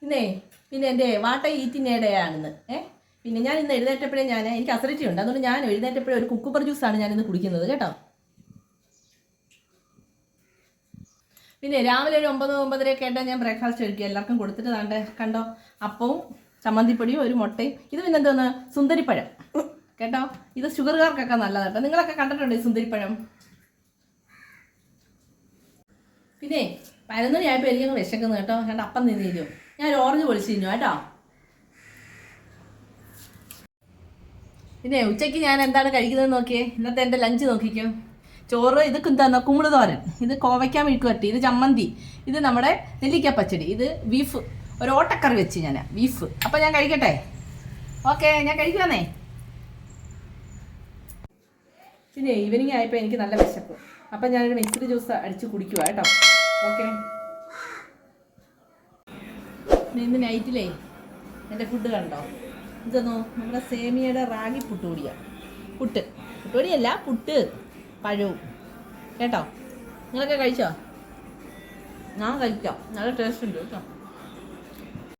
ഇന്നേ പിന്നെ എൻ്റെ വാട്ട ഈറ്റിനിടെയാണെന്ന് പിന്നെ ഞാൻ ഇന്ന് എഴുന്നേറ്റപ്പോഴേ എനിക്ക് അസിഡിറ്റി ഉണ്ട്, അതുകൊണ്ട് ഞാൻ എഴുന്നേറ്റപ്പോഴേ ഒരു കുക്കുംബർ ജ്യൂസാണ് ഞാനിന്ന് കുടിക്കുന്നത് കേട്ടോ. പിന്നെ രാവിലെ ഒരു 9-9:30 ആയിട്ടാണ് ഞാൻ ബ്രേക്ക്ഫാസ്റ്റ് കഴിക്കുക. എല്ലാവർക്കും കൊടുത്തിട്ട് താണ്ടെ കണ്ടോ, അപ്പവും ചമ്മന്തിപ്പൊടിയും ഒരു മുട്ടയും. ഇത് പിന്നെ എന്തോന്ന്, സുന്ദരിപ്പഴം കേട്ടോ. ഇത് ഷുഗറുകാർക്കൊക്കെ നല്ലതാണ് കേട്ടോ. നിങ്ങളൊക്കെ കണ്ടിട്ടുണ്ടോ ഈ സുന്ദരിപ്പഴം? പിന്നെ 11 മണിയായപ്പോൾ എനിക്കങ്ങ് വിശക്കുന്നു കേട്ടോ. കണ്ട അപ്പം തിന്നില്ലോ. ഞാൻ ഒരു ഓറഞ്ച് പൊളിച്ച് തിന്നു കേട്ടോ. പിന്നെ ഉച്ചയ്ക്ക് ഞാൻ എന്താണ് കഴിക്കുന്നത് നോക്കിയേ. ഇന്നത്തെ എൻ്റെ ലഞ്ച് നോക്കിക്കോ. ചോറ്, ഇത് എന്താ കുമ്പിള് തോരൻ, ഇത് കോവയ്ക്കാൻ മെഴുക്കുവരട്ടി, ഇത് ചമ്മന്തി, ഇത് നമ്മുടെ നെല്ലിക്ക പച്ചടി, ഇത് ബീഫ്, ഒരു ഓട്ടക്കറി വെച്ച് ഞാൻ ബീഫ്. അപ്പം ഞാൻ കഴിക്കട്ടെ? ഓക്കെ, ഞാൻ കഴിക്കുവാന്നേ. പിന്നെ ഈവനിങ് ആയപ്പോൾ എനിക്ക് നല്ല വിശപ്പ്. അപ്പം ഞാനൊരു മിക്സ്ഡ് ജ്യൂസ് അടിച്ച് കുടിക്കുക കേട്ടോ. ഓക്കെ. ഇന്ന് നൈറ്റിലേ എൻ്റെ ഫുഡ് കണ്ടോ, ഇതൊന്നോ നമ്മുടെ സേമിയയുടെ റാഗി പുട്ടുപൊടിയല്ല, പുട്ട് പഴവും കേട്ടോ. നിങ്ങളൊക്കെ കഴിച്ചോ? ഞാൻ കഴിക്കാം, നല്ല ടേസ്റ്റ് ഉണ്ട് കേട്ടോ.